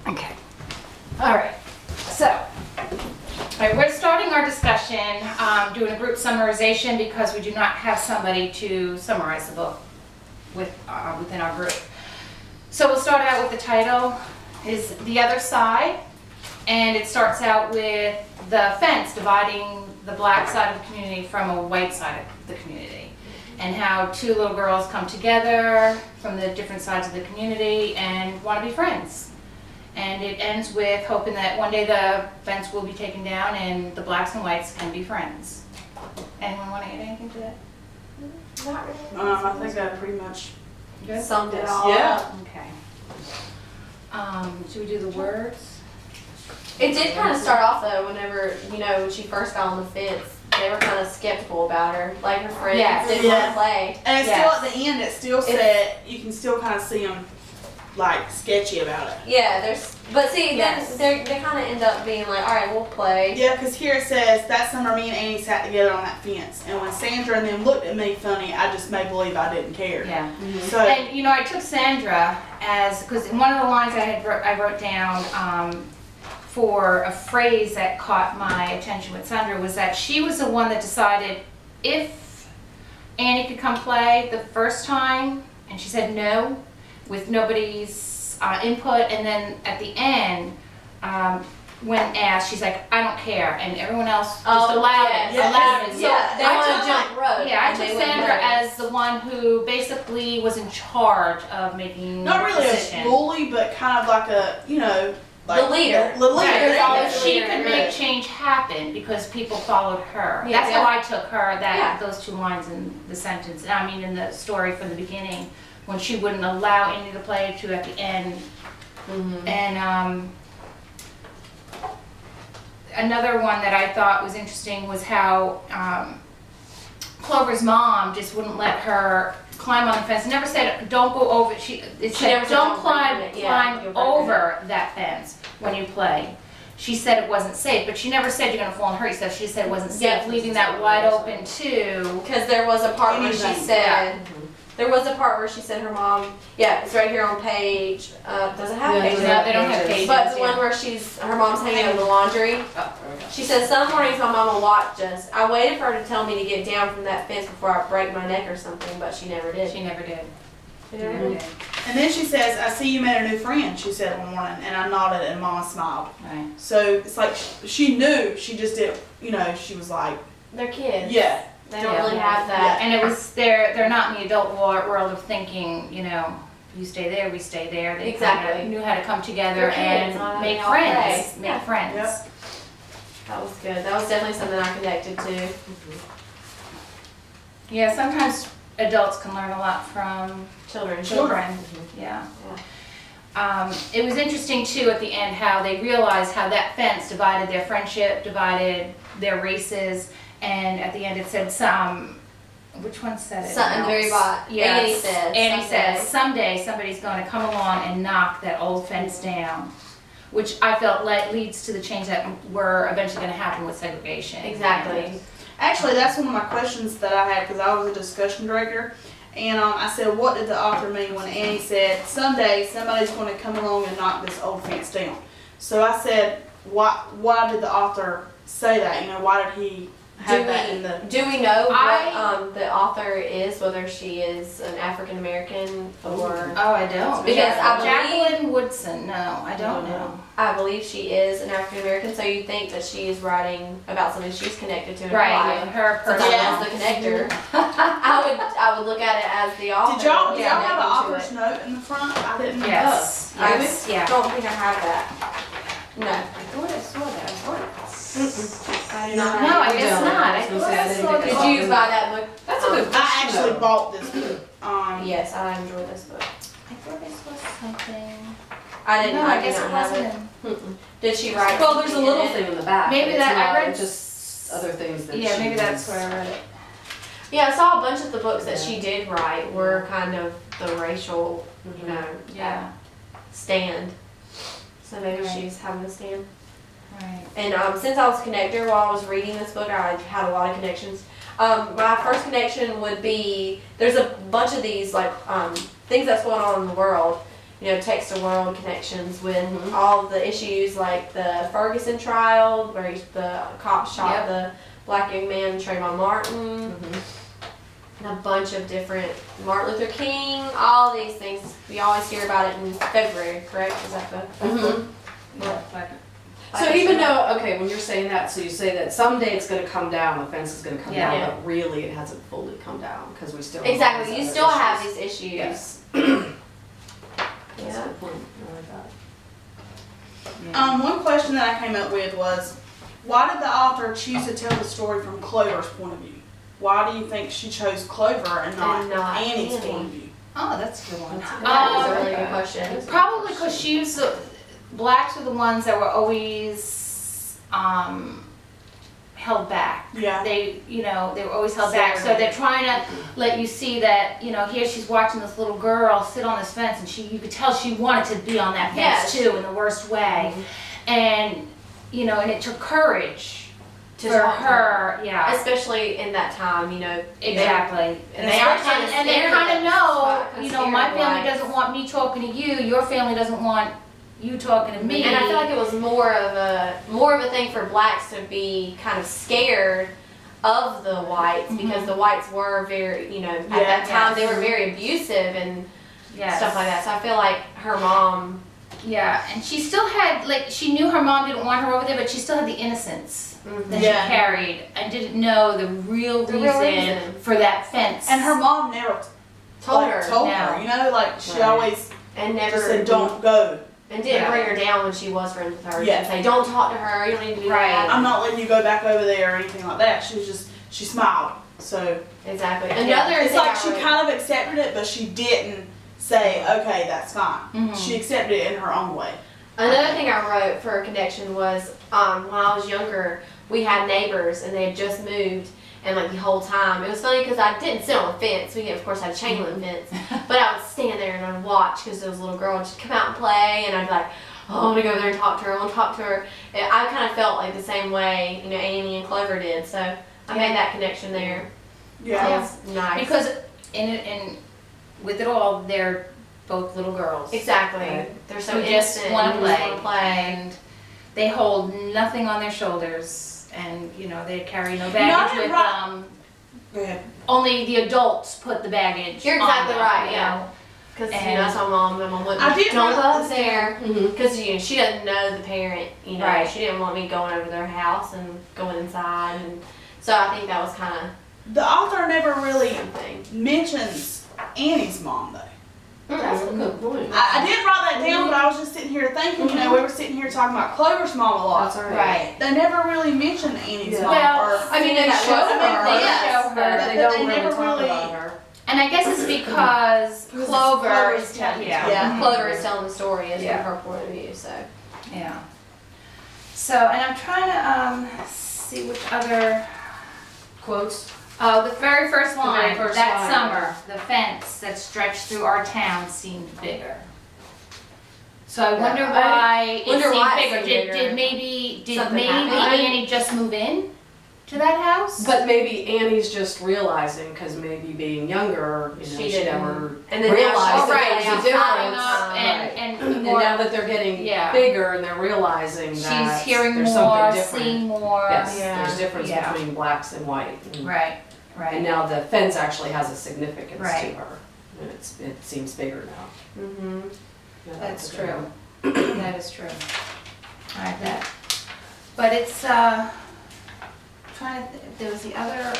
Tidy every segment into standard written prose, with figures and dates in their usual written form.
Okay. All right. So, we're starting our discussion, doing a group summarization because we do not have somebody to summarize the book within our group. So we'll start out with the title is The Other Side, and it starts out with the fence dividing the black side of the community from a white side of the community, and how two little girls come together from the different sides of the community and want to be friends. And it ends with hoping that one day the fence will be taken down and the blacks and whites can be friends. Anyone want to add anything to that? Not really. I think that pretty much Good? Summed it all Yeah. up. Okay. Should we do the words? It did kind of start off though, whenever, when she first got on the fence, they were kind of skeptical about her. Like her friends Yes. didn't want to play. And it's Yes. still at the end, it still said, you can still kind of see them like sketchy about it. Yeah, but see, Yes. then they kind of end up being like, all right, we'll play. Yeah, because here it says, that summer me and Annie sat together on that fence. And when Sandra and them looked at me funny, I just made believe I didn't care. Yeah. So, And I took Sandra because in one of the lines I wrote down for a phrase that caught my attention with Sandra was that she was the one that decided if Annie could come play the first time, and she said no with nobody's input, and then at the end when asked, she's like, I don't care, and everyone else just allowed it. Allowed it. So Yeah, they I want took to jump rope. Yeah, I and took they went Sandra rope. as the one who basically was in charge of making not the really decision. a bully, but kind of like a, like The leader. The leader. Right, Yeah. so she could make change happen because people followed her. Yeah. That's how I took her, Yeah. those two lines in the sentence. I mean, in the story from the beginning, when she wouldn't allow Andy to play to at the end. Mhm. And another one that I thought was interesting was how Clover's mom just wouldn't let her climb on the fence. Never said don't go over. It She said never said don't don't climb break it. Yeah, you'll break over that fence when you play. She said it wasn't safe, but she never said you're gonna fall and hurt yourself. She just said it wasn't safe, Yeah. leaving that wide open too. Because there was a part where she Anything. said, there was a part where she said her mom, it's right here on page, does it have Yeah, pages? No, they don't have pages. But the yeah. one where her mom's hanging out the laundry, she says, some mornings my mom will watch us. I waited for her to tell me to get down from that fence before I break my neck or something, but she never did. She never did. She She never never did. did. And then she says, I see you made a new friend, she said one morning. And I nodded and Mama smiled. Right. So it's like she knew, she just didn't, she was like, They're kids. yeah. They don't Yeah. really have that. And it was they're not in the adult world of thinking, you stay there, we stay there. They Exactly. kinda knew how to come together They're kids, and make all friends. play. Make Yeah. friends. Yep. That was good. That was definitely something I connected to. Yeah, sometimes adults can learn a lot from Children. children. Yeah. It was interesting too at the end how they realized how that fence divided their friendship, divided their races, and at the end it said which one said it? Something very bought. Yes. Annie says. Annie someday. says, someday somebody's going to come along and knock that old fence down, which I felt leads to the change that were eventually going to happen with segregation. Exactly. Actually, that's one of my questions that I had because I was a discussion director. And I said, what did the author mean when Annie said, someday somebody's going to come along and knock this old fence down? So I said, why did the author say that? Why did he have that in the... Do we know what the author is, whether she is an African American or... Oh, I don't. Because I believe- Jacqueline Woodson, no, I don't know. I believe she is an African American, so you think that she is writing about something she's connected to in her Right, life. her So personal. that was the connector. I would look at it as the author. Did y'all have an connecting to author's it. note in the front? I didn't know. Yes. I Yes. Yeah. don't think I have that. No. I thought I saw that. I do No, not. No, I You guess don't. not. I I was gonna thought say, I I didn't saw think that. Did you buy that book? That's a good I question. actually though. bought this book. Yes, I enjoyed this book. I thought I saw something. I didn't. No, I I guess did it not have it. wasn't. Did she write? Well, there's a something little in it? thing in the back. Maybe but that it's I not read just other things that Yeah, she maybe that's was- where I read it. Yeah, I saw a bunch of the books that she did write were kind of the racial, Yeah. stand. So maybe Right. she's having a stand. Right. And since I was a connector while I was reading this book, I had a lot of connections. My first connection would be there's a bunch of these like things that's going on in the world, text the world connections with all the issues like the Ferguson trial where the cop shot the black young man Trayvon Martin. And a bunch of different Martin Luther King, all these things. We always hear about it in February, correct? Is that the? So even though, okay, when you're saying that, so you say that someday it's going to come down, the fence is going to come down, Yeah. but really it hasn't fully come down because we still Exactly. You these still other have issues. these issues. Yes. That's Yeah. a good point. I like that. One question that I came up with was, why did the author choose to tell the story from Clover's point of view? Why do you think she chose Clover and not Annie's Annie. point of view? Oh, that's a good one. That is a really good question. Probably because she was blacks were the ones that were always held back. Yeah. They were always held back. So they're trying to let you see that, here she's watching this little girl sit on this fence, and you could tell she wanted to be on that fence too in the worst way. And and it took courage for her, especially in that time, Exactly. And they are kind of and they kind of know, my family blacks. doesn't want me talking to you, your family doesn't want you talking to me. And I feel like it was more of a thing for blacks to be kind of scared of the whites because the whites were very, at that time they were very abusive and stuff like that. So I feel like her mom. Yeah, and she still had, she knew her mom didn't want her over there, but she still had the innocence that she carried and didn't know the real reason for that fence. And her mom never Told her. She always and never just said, don't go. And didn't bring her down when she was friends with her. And say, don't talk to her, you don't need to do that. I'm not letting you go back over there or anything like that. She smiled. So exactly. It's like she kind of accepted it, but she didn't say, okay, that's fine. She accepted it in her own way. Another thing I wrote for a connection was when I was younger, we had neighbors and they had just moved, and the whole time it was funny because I didn't sit on the fence. We of course had a chain link fence, but I would stand there and I'd watch because there was a little girl and she'd come out and play, and I'd be like, oh, I want to go there and talk to her. I want to talk to her. And I kind of felt like the same way Annie and Clover did. So I made that connection there. Yeah. It was nice because with it all, they're both little girls. Exactly. Right. They're so who innocent. just want to and play, and they hold nothing on their shoulders, and they carry no baggage with them. Go ahead. Only the adults put the baggage. You're exactly on them, right. Yeah. Because that's my mom. My mom wouldn't. Don't go up there because she doesn't know the parent. Right. She didn't want me going over their house and going inside, and so I think that was kind of the author never really something. mentions Annie's mom though. That's a good point. I didn't write that down, but I was just sitting here thinking, we were sitting here talking about Clover's mom a lot. That's right. They never really mention Annie's mom. Well, I mean, they show her. They show her, but they don't never really talk really- about her. And I guess it's because Clover is telling. Clover is telling the story as from her point of view. So Yeah. So, and I'm trying to see which other. Quotes? Oh, the very first line. first that line. summer, the fence that stretched through our town seemed bigger. So I wonder why it wonder seemed why it bigger. seemed bigger. Did Something maybe happened. Annie just move in to that house? But maybe Annie's just realizing, because maybe being younger, She she didn't. never And then realized now that she's there was a growing difference. up Right. and And more. now that they're getting bigger and they're realizing that She's hearing there's more, something different. seeing more. Yes, Yeah. there's difference Yeah. between blacks and white. And, Right, and right. now the fence actually has a significance Right. to her. And it seems bigger now. Yeah, That's a good true. one. That is true. I like that. But it's, trying to, there was the other,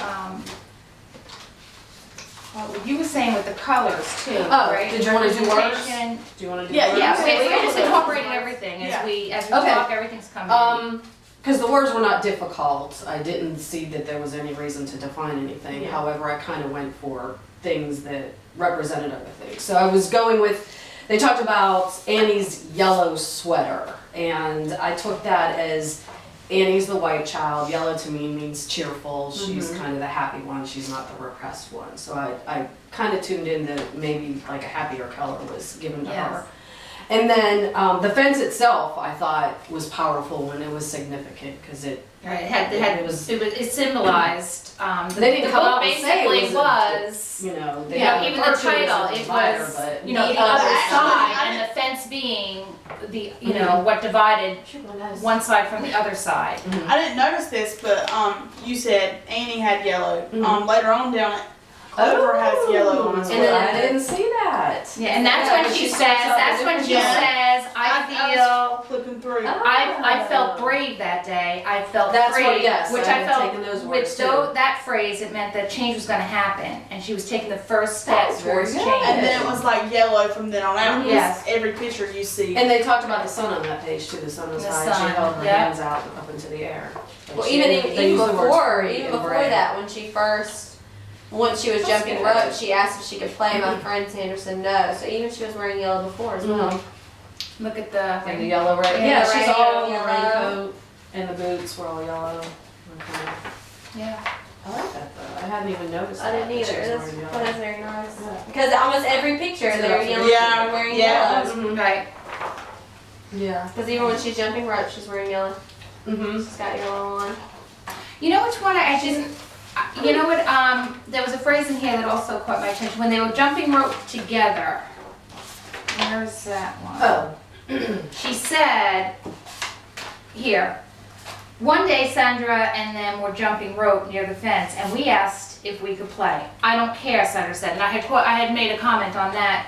well, you were saying with the colors too, Oh, right? did you wanna do words? Representation. Do you want to do Yeah, words? Yeah, Okay, we're we just can- incorporating everything as Yeah. we Okay. talk, everything's coming in. Because the words were not difficult, I didn't see that there was any reason to define anything. Yeah. However, I kind of went for things that represented other things. So I was going with, they talked about Annie's yellow sweater, and I took that as Annie's the white child. Yellow to me means cheerful. She's kind of the happy one. She's not the repressed one. So I kind of tuned in that maybe like a happier color was given to Yes. her. And then the fence itself, I thought, was powerful when it was significant because it Right, it symbolized, They didn't the come book out and say basically it was, you know, they you know, didn't even the refer to it as title, a it divider, was, but you know, the The other other side, side. and the fence being the, you know, what divided one side from the other side. I didn't notice this, but you said Annie had yellow. Mhm. Later on down it, Clover has yellow on his And then sweater. I didn't see that. Yeah, and that's Yeah, when but she she says, starts out that's with when it. she Yeah. says, I was flipping through. I felt brave that day. I felt That's free, what- yes, which I I had felt taken those with words, too. that phrase, it meant that change was going to happen, and she was taking the first step That's very towards good. change. And then it was like yellow from then on out. Yes. Every picture you see. And they talked about the sun on that page too. The sun was The high. sun, She held her yeah. hands out up into the air. Like Well, she- even they used the words free even and before brave. that, when she first, once she was That's jumping good. rope, she asked if she could play. My friend Sanderson no. So even she was wearing yellow before as well. Look at the And the yellow right. Yeah, Yeah, the she's rain- all in the yellow. raincoat and the boots were all yellow. Okay. yeah. I like that though. I hadn't even noticed. I that, didn't that she either. was That's, wearing that yellow. is very nice. Yeah. Because almost every picture So they're that's yellow. Yeah, They're wearing yeah. yellow. Mhm. Right. Yeah. Because even when she's jumping rope, she's wearing yellow. Mhm. She's got yellow on. You know which one I didn't, you know what, there was a phrase in here that also caught my attention. When they were jumping rope together. Where's that one? Oh. She said, here, one day Sandra and them were jumping rope near the fence and we asked if we could play. I don't care, Sandra said, and I had made a comment on that,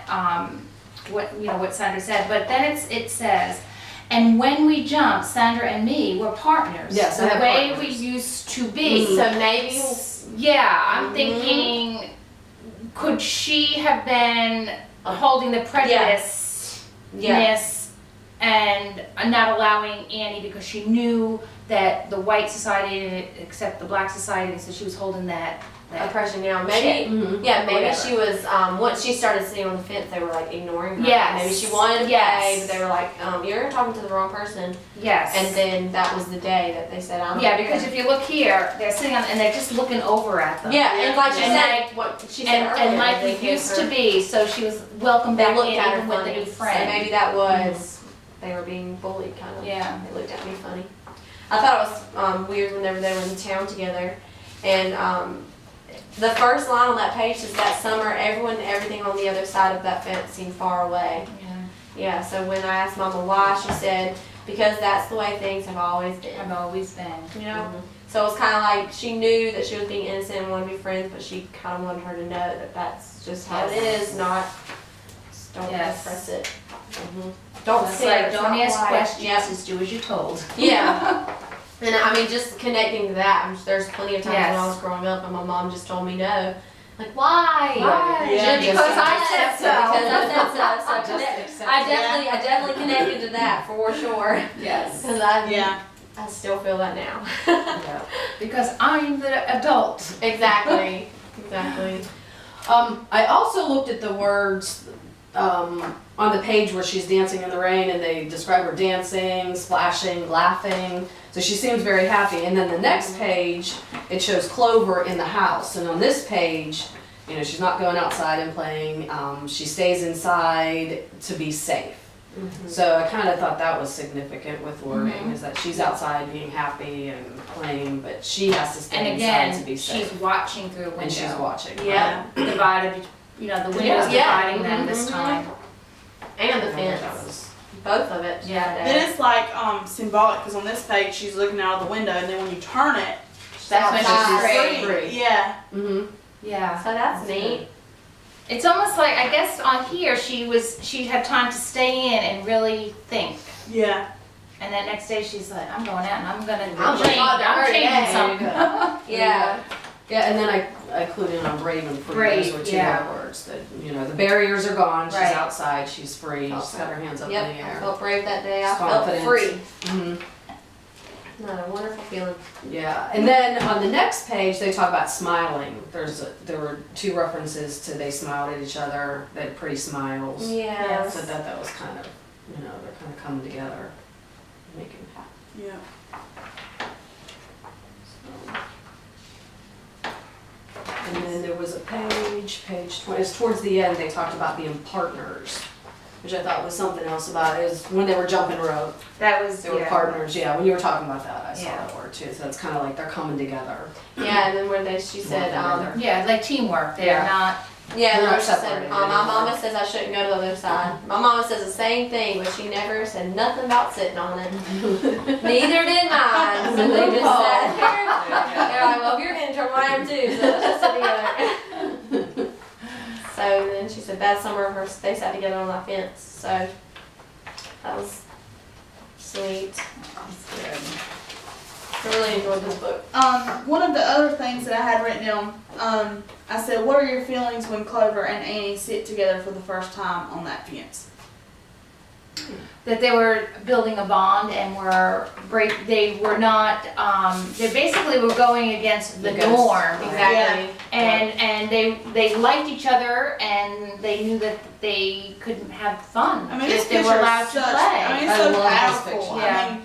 what Sandra said, but then it says, and when we jumped, Sandra and me were partners. Yes, I the have way partners. we used to be. So maybe Yeah, I'm thinking, could she have been holding the prejudice and not allowing Annie because she knew that the white society didn't accept the black society, so she was holding that. oppression now. Maybe Mhm. maybe Whatever. she was once she started sitting on the fence, they were like ignoring her. Yes. Maybe she wanted to play, Yes. but they were like, you're talking to the wrong person. Yes. And then that was the day that they said, I don't Yeah, care. because if you look here, they're sitting on, and they're just looking over at them. Yeah, and like she And said, like- what she said And earlier, like they we gave used to her- be, so she was welcomed they back in looked at her even with the funny. new So friend. maybe that was they were being bullied, kind of. Yeah. They looked at me funny. I thought it was weird whenever they were in town together, and the first line on that page is that summer, everything on the other side of that fence seemed far away. Yeah, Yeah. So when I asked Mama why, she said because that's the way things have always been. I've always been. You know. So it was kind of like she knew that she was being innocent and wanted to be friends, but she kind of wanted her to know that that's just how it Yes. is. Not don't Yes. press it. Don't It's say like, it's don't not ask quiet. questions, Yep. just do as you're told. Yeah. And I mean, just connecting to that, there's plenty of times when Yes. I was growing up and my mom just told me no. Like, why? Why? Yeah. Just Because I said so. Because I said so. So Just connect- accept I it. definitely connected to that for sure. Yes. Because I still feel that now. Yeah. Because I'm the adult. Exactly. Exactly. I also looked at the words on the page where she's dancing in the rain and they describe her dancing, splashing, laughing. So she seems very happy. And then the next page, it shows Clover in the house. And on this page, you know, she's not going outside and playing. She stays inside to be safe. So I kind of thought that was significant with wording, is that she's outside being happy and playing, but she has to stay And inside to again, be safe. she's watching through a window. And she's watching. Yeah. Divided, you know, the window's Yeah. dividing them this Mhm. time. And the I thought fence. that was- Both of it. Yeah. Then it's like symbolic because on this page she's looking out of the window, and then when you turn it, That's when outside. she's free. Yeah. Mhm. Yeah. So that's neat. It's almost like, I guess on here, she had time to stay in and really think. Yeah. And then next day she's like, I'm going out and I'm gonna I'm change, gonna I'm hurt changing today. something. Yeah. Yeah, and then I included on brave and free. Brave, Those were two yeah. other words that, you know, the barriers are gone, she's Right. outside, she's free, she's got her hands up Yep. in the I air. felt brave that day. I She's felt confident. free. Mhm. Not a wonderful feeling. Yeah, and then on the next page, they talk about smiling. There were two references to they smiled at each other, they had pretty smiles. Yeah. So that was kind of, you know, they're kind of coming together, making it happen. Yeah. And then there was a page 20, it's towards the end, they talked about being partners. which I thought was something else about it, is when they were jumping rope. That was, They were partners, yeah, when you were talking about that, I saw Yeah. that word too, so it's kinda like they're coming together. Yeah, and then where she said, together. Yeah, like teamwork, they're Yeah. not, yeah, They're and not she said, separated my anymore. mama says I shouldn't go to the other side. My mama says the same thing, but she never said nothing about sitting on it. Neither did mine. So they just sat there. They're like, well, if you're getting in trouble, I am too. So let's just sit together. So then she said that summer of hers, they sat together on that fence. So that was sweet. I really enjoyed this book. One of the other things that I had written down, I said, what are your feelings when Clover and Annie sit together for the first time on that fence? that they were building a bond and they were not, they basically were going against the Against- norm. Exactly. And they liked each other and they knew that they couldn't have fun I mean, this if they picture were allowed is to such, play. I mean, it's I so love this powerful. picture. Yeah.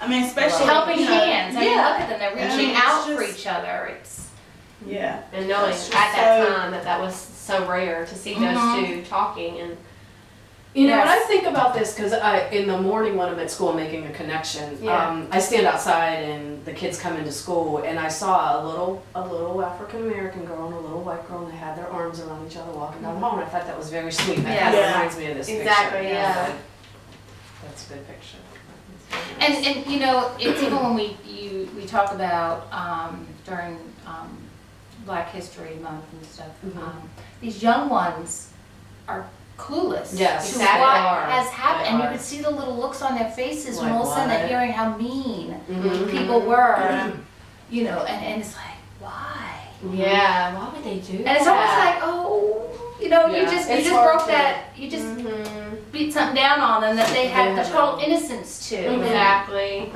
I mean, especially Helping you know, hands, I mean, yeah. look at them, they're I reaching mean, it's out for just- each other, it's, Yeah. And knowing That's at just that so- time that was so rare to see those Mhm. two talking and You know, when I Yes. think about this, because in the morning when I'm at school making a connection, Yeah. I stand outside and the kids come into school and I saw a little African American girl and a little white girl and they had their arms around each other walking down the hall and I thought that was very sweet. And that Yeah. kind of Yeah. reminds me of this Exactly, picture. yeah. That's a good picture. and you know, it's even when we talk about, during, Black History Month and stuff, Mhm. these young ones are clueless Yes, to exactly. what They are. has happened, They and you are. could see the little looks on their faces when Like all of a sudden they're what? hearing how mean Mhm. people were, you know, and it's like, why? yeah, why would they do And it's almost like, oh, you know, you Yeah, just it's broke hard to- that, you just Mhm. beat something down on them that they had They the have total no- innocence to. Mhm. Exactly.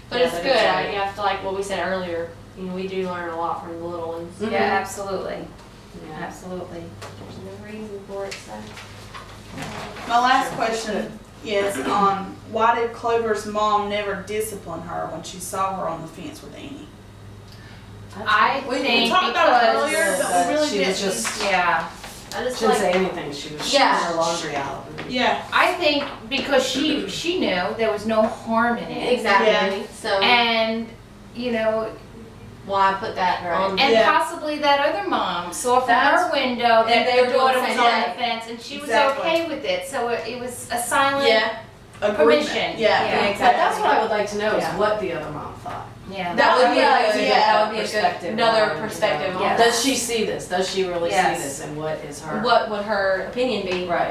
But Yeah, it's that good. is I, right. you have to like what we said earlier. You know, we do learn a lot from the little ones. Mhm. Yeah, absolutely, Yeah. absolutely. There's no reason for it. So. My last question is, why did Clover's mom never discipline her when she saw her on the fence with Annie? I We think talked about it because, earlier, but we really she was didn't. just, yeah, I just she didn't like say anything. She was Yeah. her laundry out. Yeah. I think because she knew there was no harm in it. exactly. So And, you know, why put that on? and Yeah. possibly that other mom saw from That's- her window that and they their were doing daughter the was same on thing. the fence and she was Exactly. okay with it. So it was a silent, Yeah. Agreement. Permission. Yeah. Yeah. But that's what I would like to know is Yeah. what the other mom thought. yeah. That would be Yeah, a good. yeah, That would be a good perspective another on, you know, perspective on Yes. Does she see this? Does she really Yes. see this? And what is her? what would her opinion be? Right.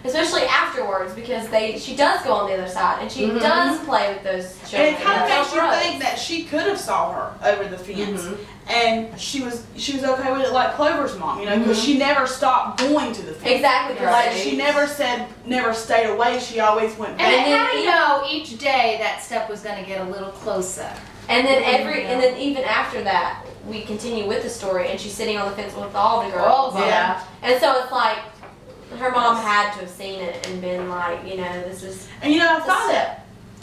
Especially afterwards because she does go on the other side and she Mhm. does play with those And children. it kind of Those makes you roads. think that she could have saw her over the fence, Mhm. and she was okay with it, like Clover's mom, you know, because she never stopped going to the fence. Exactly. Like Right. she never stayed away. She always went back. And then how do you know each day that step was gonna get a little closer? And then and then even after that, we continue with the story, and she's sitting on the fence with all the girls. All of them. Yeah. And so it's like her mom had to have seen it and been like, you know, this is. And you know, I find it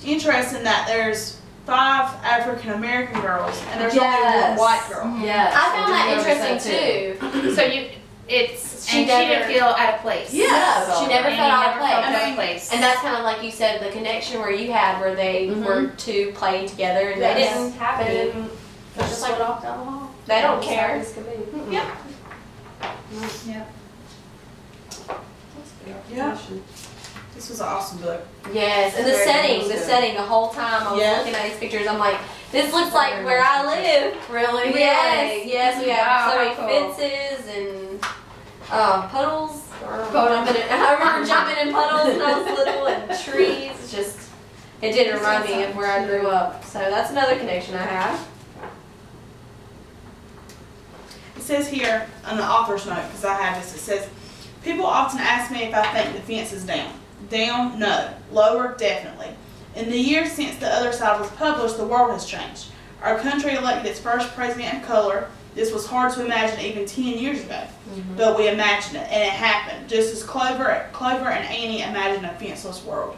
interesting that there's 5 African American girls and there's only one Yes. white girl. Yes. I found that did notice interesting too. So it's, She and she never- didn't feel out of place. Yeah. She never Annie felt out of never felt place. out of place. And that's kind of like you said, the connection where you had, where they Mhm. were two playing together, and Yes. they didn't have They any. didn't. They just like off down the hall. They don't As far care. as could be. Yeah. Yeah. Yeah. This was an awesome book. Yes, and the Very setting, good. the whole time I was Yeah. looking at these pictures, I'm like, this looks like Very where nice I live. Really? Yes, we have Wow, so how many cool. fences and puddles. Puddles. I remember jumping in puddles when I was little and trees. It's just, it did remind me of where I grew up. So that's another connection I have. It says here on the author's note, because I have this, it says, people often ask me if I think the fence is down. Down? No. Lower? Definitely. In the years since The Other Side was published, the world has changed. Our country elected its first president of color. This was hard to imagine even 10 years ago. But we imagined it, and it happened, just as Clover and Annie imagined a fenceless world.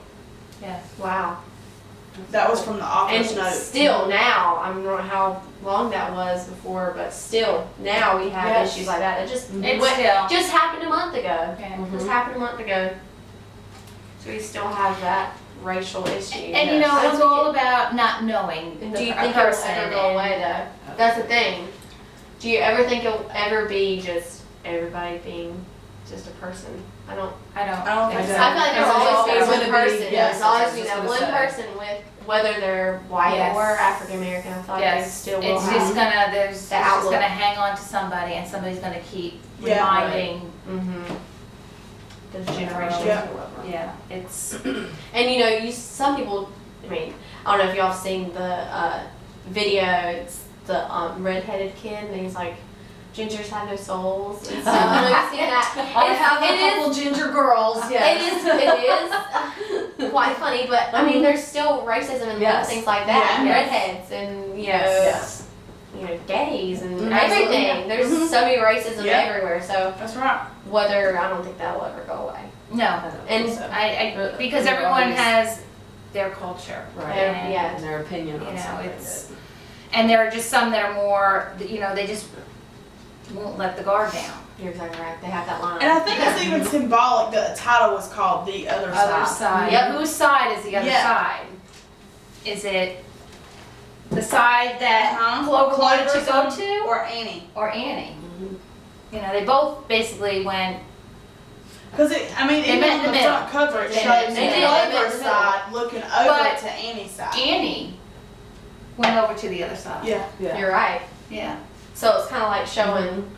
Yeah. Wow. That was from the And author's note. still now, I don't know how long that was before, but still now we have Yes. issues like that. It just It's went- still. just happened a month ago. Yeah. Just happened a month ago. Do we still have that racial issue? And you know, it's all about not knowing And the do you a think it will person. ever go away though? That's the thing. Do you ever think it'll ever be just everybody being just a person? I don't I don't. I don't think I so. feel like there'll always be It's one gonna be- person. yes, There's always that's be what I that was one gonna say. person with whether they're white Yes. or African American. I feel like they Yes, still will it's have. just gonna, it's just outlook. gonna hang on to somebody and somebody's gonna keep Yeah. reminding, Mm-hmm. The generation. Yeah. yeah, it's, And you know, some people. I mean, I don't know if y'all have seen the video. It's the redheaded kid, and he's like, "Gingers have no souls." And so, I don't know if you've seen that. I have It a couple ginger girls, yes. It is quite funny, but I mean, there's still racism and Yes. things like that. Yeah. Redheads and Yes. gays and Mhm. everything. There's Mhm. so many racism Yeah. everywhere. So That's right. whether I don't think that will ever go away. no, And because They're everyone always- has their culture. Right. And, Yeah. And their opinion You on know, something. it's, and there are just some that are more, you know, they just won't let the guard down. You're exactly right. They have that line. And I think it's even symbolic that the title was called The Other Other Side. side. Yep. Whose side is the other Yeah. side? Is it the side that Uh-huh. Clover wanted to go Clover's to, Or Annie. or Annie? Mhm. You know, they both basically went, Because I mean, They even met on in the the front cover, it They shows met in the middle. Clover's They met in the side looking over But to Annie's side. Annie went over to the other side. Yeah. Yeah. You're right. Yeah. So it's kind of like showing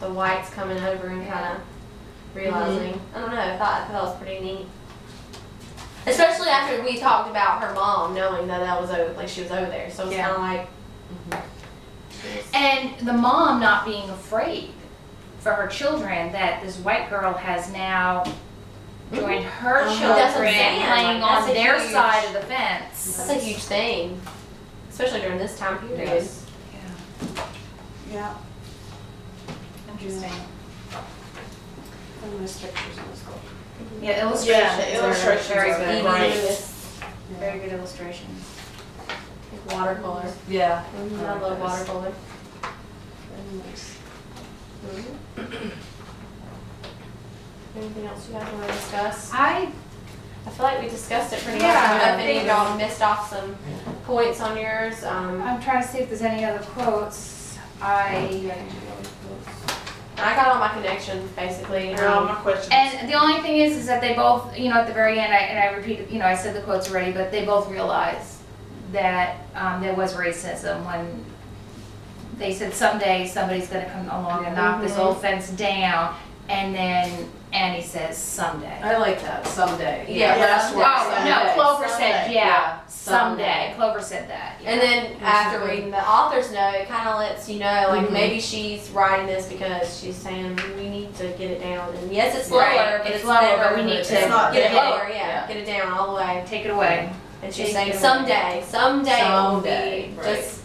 the whites coming over and kind of realizing. I don't know. I thought that was pretty neat. Especially after we talked about her mom knowing that was over, like she was over there. So it's Yeah. kind of like. And the mom not being afraid for her children that this white girl has now joined her Uh-huh. children That's what I'm saying, playing like, that's on a their huge- side of the fence. That's a huge thing, especially during this time period. Yes. Yeah. Yeah. Interesting. And nice pictures in this book. Yeah, illustrations. Yeah, the illustrations are are very Evie good. great. Lewis, Very good illustrations. watercolor. Yeah. I love watercolor. Very nice. Anything else you guys want to discuss? I I feel like we discussed it pretty Yeah, much. I don't know I if any of think- y'all missed off some points on yours. I'm trying to see if there's any other quotes. I I got all my connections basically. They're all my questions. and the only thing is that they both, you know, at the very end, I repeated, you know, I said the quotes already, but they both realized that there was racism when they said someday somebody's going to come along and knock this old fence down, and then Annie says someday. I like that, someday. Yeah. Last word, Oh, no, someday. Clover said, Someday. yeah, Someday. someday. Clover said that. Yeah. And then after Basically. reading the author's note, it kind of lets you know, like Mhm. maybe she's writing this because she's saying we need to get it down. And yes, it's slower, Right, but it's it's slower, never. but we need It's to not get it dead. lower. Yeah, Yeah. get it down all the way. Take it away. And she's Take saying it away. someday it will Someday, be right. just.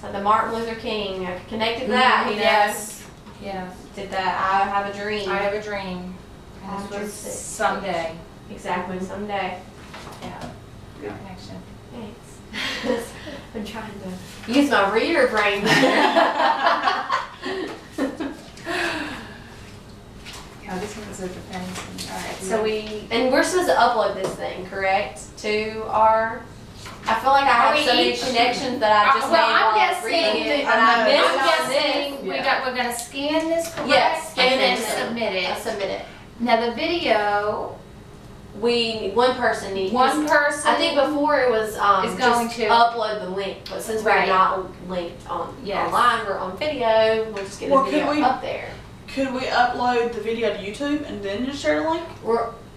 So the Martin Luther King connected that, you know, Yes. Yes. did that. I have a dream. I have a dream. I And this was just- someday. Exactly, someday. Yeah. Good connection. Thanks. I'm trying to use my reader brain. Yeah, this one's a defense. All right, so we. And we're supposed to upload this thing, correct? To our. I feel like I Are have we so many each- connections that I just Well, made I'm while guessing reading it, that- and I I'm missed I'm on guessing Yeah. we're gonna scan this correct? Yes, scan and then it. submit this. I it. submit it. Now the video, One person needs. one person. I think before it was is going just to- upload the link, but since we're Right. not linked on Yes. online, we're on video. We'll just get the Well, could video we- up there. Could we upload the video to YouTube and then just share the link?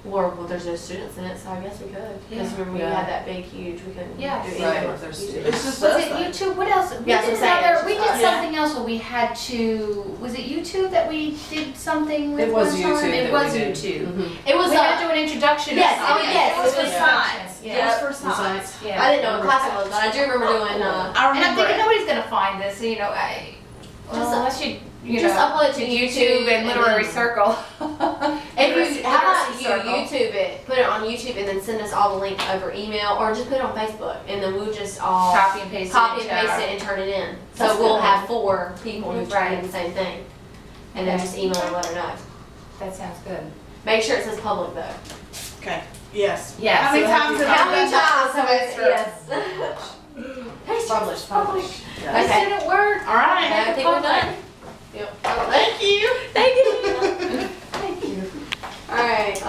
Well, there's no students in it, so I guess we could. Because Yeah. when we Yeah. had that big, huge, we couldn't Yes. do Right, anything if there's with YouTube. students. It's just Was us it though. YouTube? What else? We Yeah, did that's what I'm saying, another. We it's did just us. something else where we had to. Was it YouTube that we did something with? It was one YouTube time? It that was we did. YouTube. Mhm. It was We had to do an introduction. or Yes, something. yes, it was it was for science. science. Just Yeah. for science. Yeah. I didn't know what class it was, but I do remember doing. I And I'm remember thinking it. nobody's gonna find this. You know, unless you just know, upload it to YouTube and YouTube Literary then- Circle. If you, how about Literacy you Circle. YouTube it, put it on YouTube, and then send us all the link over email, or just put it on Facebook, and then we'll just all Copy and paste copy it. and into paste our- it and turn it in. That's So we'll good. have 4 people who try Right. the same thing, and then Okay. just email and let her know. That sounds good. Make sure it says public though. Okay. Yes. Yeah, How many so have times to- have How I many done that times have I, semester? yes. Publish. This Okay. didn't work. All right. I think we're done. Yep. Thank you. Thank you. Thank you. All right.